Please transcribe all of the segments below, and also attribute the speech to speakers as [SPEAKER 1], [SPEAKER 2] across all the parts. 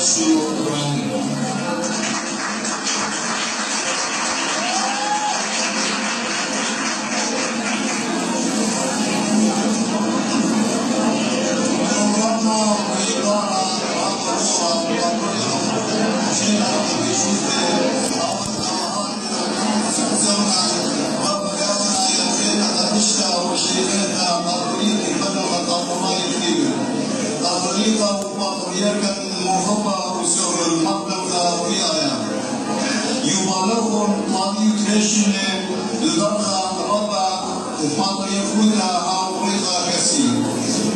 [SPEAKER 1] شكرا. Patriarkan muhabba usul makdamda wiaya. Yubalahun madi kreşine darha raba patriarkuda avriqa kasi.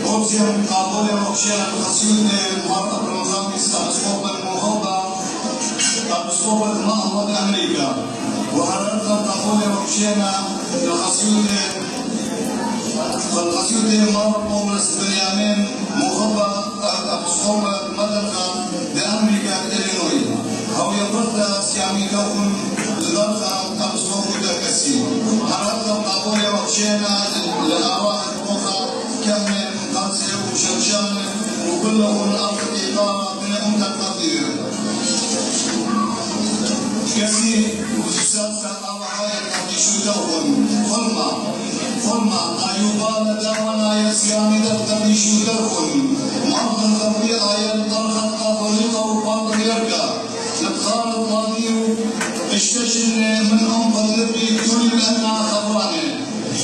[SPEAKER 1] Opsiyon kabule opsiyon khasiyune marta Ramazan istasqob muhabba tasqob Mahmud Amerika. وحررت قبول opsiyona khasiyune الخسيوتي مار بولس بنيامين مخبى أبصوب مدرخة لأمريكا إلينوي أو يبرد سيامي كون لدرخة أبصوب دكسي حررت قبول وخشينا لأرواح الأخرى كامل قرصي وشمشان وكلهم الأرض إقامة من أمة القدير كسي وسلسة أرواحي قديشو دوهم فلما أيوبان داونا يسيامي دفتنشو درخن مرض الغربي آيان طرخا قابلقا وقاطر يرقى لبخار الطانيو اشتشن من قلبي كل أنا خبراني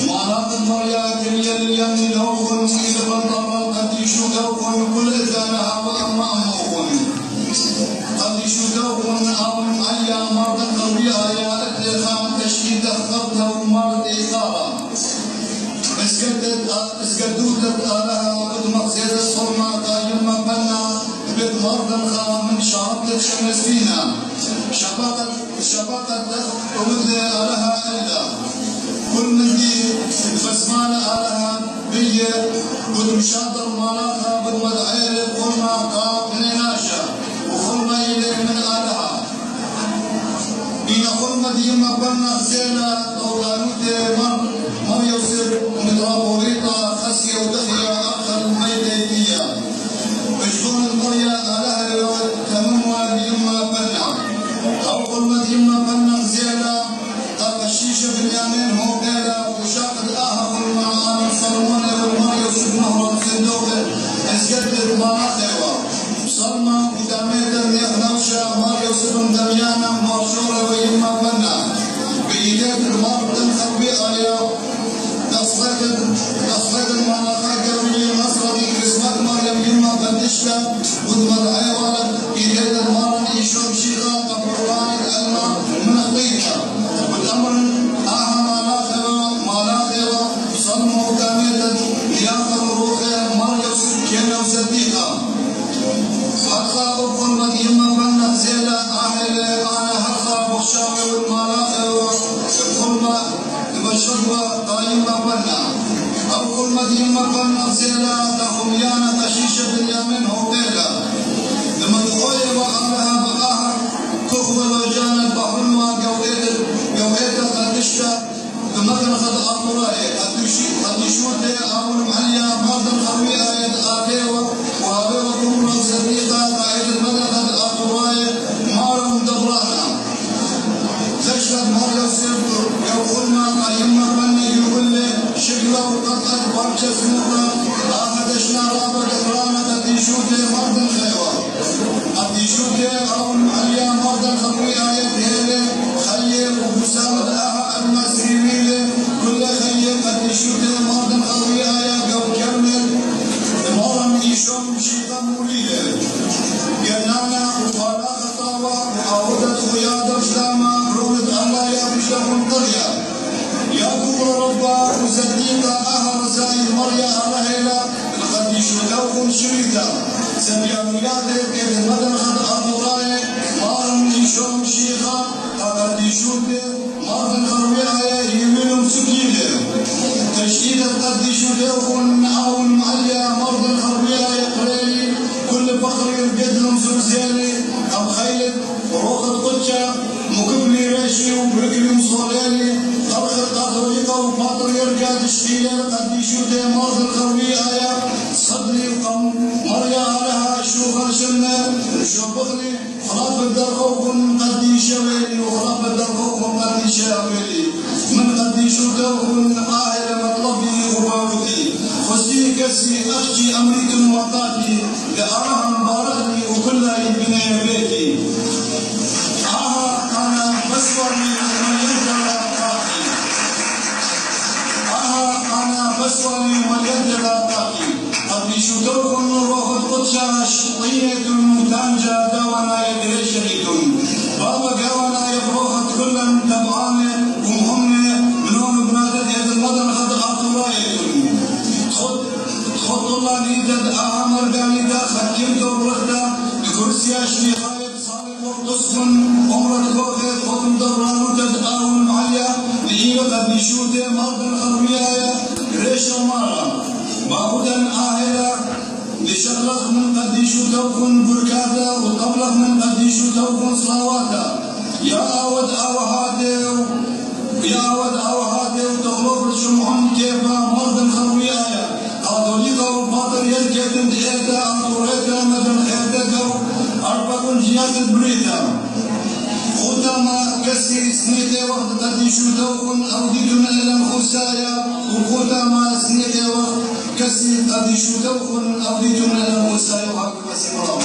[SPEAKER 1] معنات المريا كريا اليمن لوخن إذا بطر قديشو دوخن كل إذانها وأما أموخن قديشو دوخن أو أيا مرض الغربي آيان اتخام تشكيد أخذتها ومرض إقارة اسكدودت آلها بدمقصيد الصرمة قايمة بنا بدمرض الخام من شعبت شمسينا شبقت ومثل آلها إلا كل مدي بسمان آلها بي بدمشاطر مالاها بدمدعير قلنا قاب ناشا وخلما إليه من آلها إن خلما ديما بنا زينا طولانوتي مر يوسف مترابوريطا خسية ودخية أخر الميدانية بشكون المريا آلها تممها بيما بنا أو خلما ديما بنا زينا طب الشيشة باليمين هو قيلة وشاقد آها خلما آنا صلوانا والمر يوسف مهرب صندوقه اسكتت مناطقه صلما ودميتا يخنوشا مر يوسف دميانا مرشورة ويما بنا بإيديك المر تنخب بآيا تصفيق المناطق قبلي مصر دي كريسمات مريم يما بندشتا ودمر حيوانات إيديك المر إيشون شيخا تفراني الألماء من أخبيتها والأمر آها مالاخرة صلما ودميتا ياخذ روحي مر يوسف كينا وصديقا حقا أقول مديما بنا زيلا أهل أنا حقا بخشاوي والمالاخرة الخلمة بشربة قايمة بنا أو كل مدينة بنا زيلا تخميانا تشيشة باليمين هوتيلا لما تقوي وأهلها بقاها تخبل وجانا البحر ما قويتا قدشتا لما تنخد أطوائي قدشوتي أو المحلية مادن خروية آتيوة وهابيوة كمرا صديقة قائد المدن أطوائي مارا مدبرانا تشهد مار يوسف يقولنا قيمة بني يقول لي شكله وقطعت برشة سنوطة أخدشنا رابع دفرانا قديشوتي مرض الخيوة قديشوتي أو المحلية مرض الخروي آيات هيلي خير وبسامة أها المسيريلي كل خير قديشوتي مرض الخروي آيات قو كمل مرم إيشون مشيطة موليلي جنانا وقالا خطاوة وعودت خيادة بشدامة الله يبشر القرية يقول ربا وصديقا أهل زي مريا على هيلا القديش لوكم شريطا سبيا ميلادي كيف المدن خد أطوراي مارن إيشون شيخا قديشوتي مارن خرويها يمينهم سكيلي تشكيل القديشوتي وكن أول معليا مارن خرويها يقريلي كل فخر يرقد لهم زرزيلي أو خيل روح القدشة مكبلي راشي وبركلي مصولاني طرخ القاطريقة وفاطر يرجع تشكيلة قديشوتي مارن خرويها صدري وقم مريا عليها شوخر الجنة شو بغلي خلاف الدرخوكم قدي شويلي وخلاف الدرخوكم قدي شاويلي من قدي شو دوكم عائلة مطلبي وباوتي خسي كسي أخشي أمريك المعطاتي لأراها مباركني وكلها يبني بيتي أنا بسوري من يدل طاقي أنا بسوري من يدل طاقي قد شدوكم روح القدس شطية تنجا دوانا يدري شهيد بابا قوانا يبروخت كلا تبعاني ومهمني منهم بنادت يد المدن خد أطراية خط الله نيدد أعمر قانيدا خكمتو برخدا بكرسي أشلي خايب صالح وقتصكن عمرة بوخيت خطم دوران وتد آون معايا لإيغا قد بيشوتي مرد الخربيايا ريشة مارا بابودا آهلا بشغلق من قد يشوتوكن بركاتا وطبلق من قد يشوتوكن صلواتا يا أود أوهاتي وتغلق الشمعون كيفا مرد الخربيايا قادوليقا وباطر يلقيتن دئيتا أنطوريتا مدن خيرتكا أربعون جيات بريتا خوتما كسي سنيتي وقت قد يشوتوكن أوديتن إلى الخسايا وخوتما سنيتي وقت كسي قد يشوتوكن أوديتن إلى الخسايا وحق بسم الله